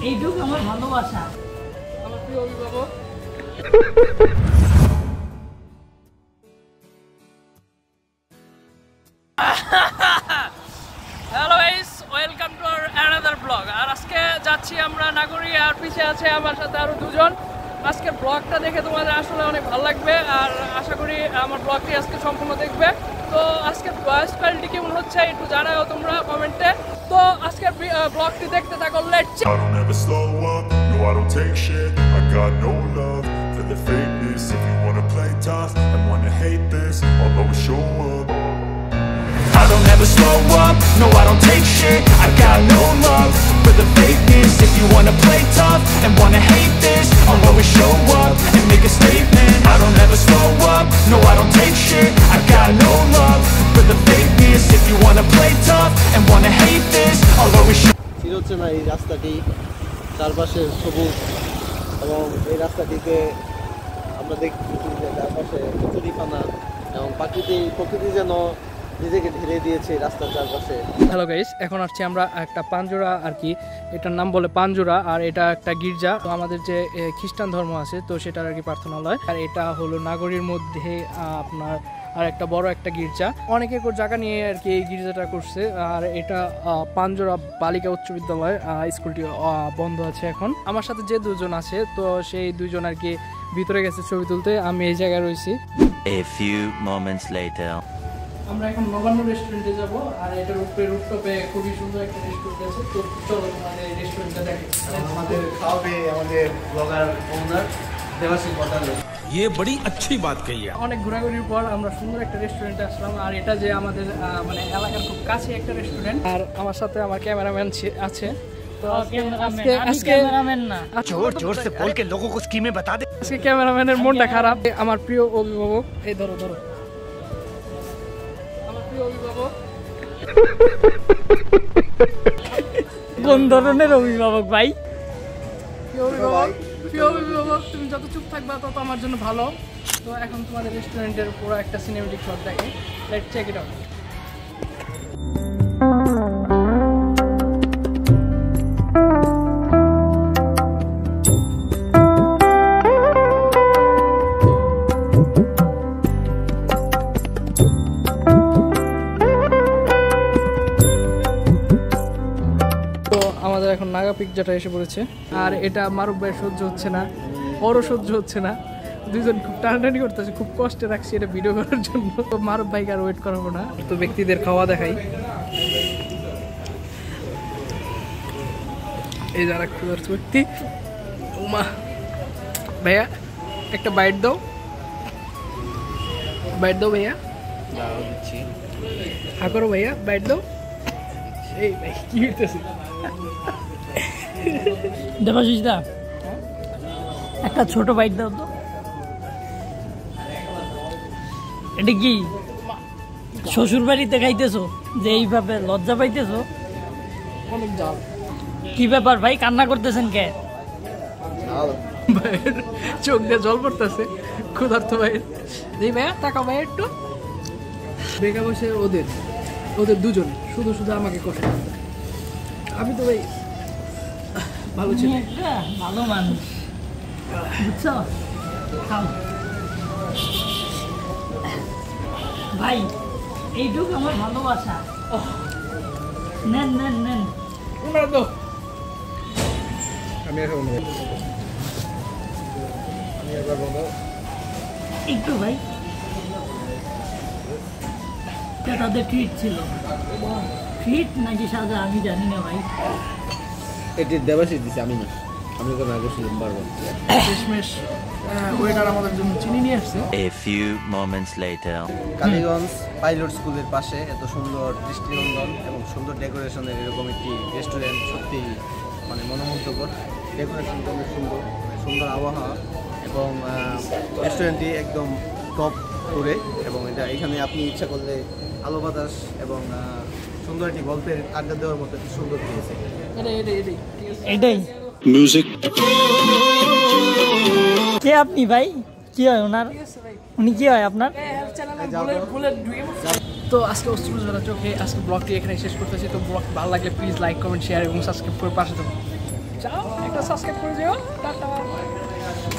এইটুক আমার ভালোবাসা। আমার প্রিয় অভিভাবক। Hello guys, welcome to our another blog. আর আজকে যাচ্ছি আমরা নাগরী, আর পিছে আছে আমার সাথে আরো দুজন। আজকের ব্লগটা দেখে তোমাদের আসলে অনেক ভালো লাগবে, আর আশা করি আমার ব্লগটি আজকে সম্পূর্ণ দেখবে। তো আজকের ভয়েস কোয়ালিটি কেমন হচ্ছে একটু জানাও তোমরা কমেন্টে। তো আজকের ব্লগটি দেখতে থাকো, let's. I don't ever slow up, no I don't take shit. I got no love for the fakeness. If you wanna play tough and wanna hate this, I'll always show up. I don't ever slow up, no I don't take shit. I got no love for the fakeness. If you wanna play tough and wanna hate this, I'll always show up and make a statement. I don't ever slow up, no I don't take shit. I got no love for the fakeness. If you wanna play tough and wanna hate this, I'll always show. হচ্ছে না এই রাস্তাটি চারপাশে সবুজ, এবং এই রাস্তাটিতে আমরা দেখছি যে চারপাশে কচুরিপানা এবং প্রকৃতি যেন নিজেকে ঢেলে দিয়েছে রাস্তার চারপাশে। হ্যালো গাইস, এখন আসছি আমরা একটা পাঞ্জোরা আর কি, এটার নাম বলে পাঞ্জোরা, আর এটা একটা গির্জা। তো আমাদের যে খ্রিস্টান ধর্ম আছে তো সেটার আর কি প্রার্থনালয়। আর এটা হলো নাগরীর মধ্যে আপনার আর একটা বড় একটা গির্জা, অনেক একর জায়গা নিয়ে আর কি এই গির্জাটা করছে। আর এটা পাঞ্জোরা বালিকা উচ্চ বিদ্যালয়, স্কুলটি বন্ধ আছে এখন। আমার সাথে যে দুজন আছে তো সেই দুজন আর কি ভিতরে গেছে ছবি তুলতে, আমি এই জায়গায় রয়েছি। A few moments later. আমরা এখন নবান্ন রেস্টুরেন্টে যাব, আর এটার উপরে রুফটপে খুবই সুন্দর একটা রেস্টুরেন্ট আছে। তো চলো তোমাদের রেস্টুরেন্টটা দেখি। আমাদের খাওয়াবে আমাদের ব্লগার ওনার দেবাশিস পটালে। ये बड़ी अच्छी बात कही है। অনেক ঘোরাঘুরির পর আমরা সুন্দর একটা রেস্টুরেন্টে আসলাম, আর এটা যে আমাদের মানে এলাকার খুব কাছে একটা রেস্টুরেন্ট। আর আমার সাথে আমার ক্যামেরাম্যান আছে। তো আজকে जोर जोर से बोल के लोगों को स्कीमें बता दे। আজকে ক্যামেরাম্যানের মনটা খারাপ। আমার প্রিয় অভিভাবক, এই ধরো আমার প্রিয় অভিভাবক। কোন ধরনের অভিভাবক ভাই? প্রিয় অভিভাবক, তুমি যত চুপ থাকবা তত আমার জন্য ভালো। তো এখন তোমাদের রেস্টুরেন্টের পুরো একটা সিনেমেটিক শট দেখে, লেটস চেক ইট আউট। আমাদের এখন নাগা পিৎজাটা এসে পড়েছে, আর এটা মারুফ ভাই সহ্য হচ্ছে না, ওরও সহ্য হচ্ছে না। দুজন খুব টানাটানি করতেছে, খুব কষ্টে রাখছি এটা ভিডিও করার জন্য। তো মারুফ ভাইকে আর ওয়েট করাবো না, তো ব্যক্তিদের খাওয়া দেখাই। এই যারা ক্ষুধার্ত ব্যক্তি, উমা ভাইয়া একটা বাইট দাও ভাইয়া, হা করো ভাইয়া, বাইট দাও। এই ভাই কি হইতেছে? দেবাশিস দা, একটা ছোট বাইট দাও তো। এটা কি শ্বশুর বাড়িতে খাইতেছো যে এইভাবে লজ্জা পাইতেছো? অনেক জাল। কি ব্যাপার ভাই, কান্না করতেছেন কে? ভাইয়ের চোখ দিয়ে জল পড়তেছে, ক্ষুধার্ত ভাইয়ের। এই ভাইয়া টাকা ভাইয়া একটু বেকা বসে ওদের দুজন শুধু আমাকে কষ্ট। আমি তো ভাই ভালো ছিল, একটা ভালো মানুষ, বুঝছো? খাও ভাই, এইটুক আমার ভালোবাসা। নেন নেন নেন। তো একটু ভাই, তাদের ট্রিট ছিল, ট্রিট নাকি সাজা আমি জানি না ভাই। এটি দেবাশিস দিছে, আমি না, আমি কোনো আগে ছিলাম বারবার। শেষমেশ ওয়েটার আমাদের জন্য চিনি নিয়ে আসছে। A few moments later. Kaliganj pilot স্কুলের পাশে এত সুন্দর দৃষ্টিনন্দন এবং সুন্দর ডেকোরেশনের এরকম একটি রেস্টুরেন্ট সত্যি মানে মনোমুগ্ধকর। ডেকোরেশনটা অনেক সুন্দর আবহাওয়া, এবং রেস্টুরেন্টটি একদম টপ করে, এবং এখানে আপনি ইচ্ছা করলে আলো বাতাস এবং সুন্দর একটি গল্পের আড্ডা দেওয়ার মতো একটি সুন্দর দিয়েছে। এটাই म्यूजिक। কে আপনি ভাই? কি হয় ওনার? উনি কি হয় আপনার? তো আজকে অস্ত্রোজ্জ্বলা চোখে আজকে ব্লগটি এখানে শেষ করতেছি। তো ব্লগ ভালো লাগলে প্লিজ লাইক কমেন্ট শেয়ার এবং সাবস্ক্রাইব করে পাশে থাকুন। যাও একটা সাবস্ক্রাইব করে দিও, টাটা।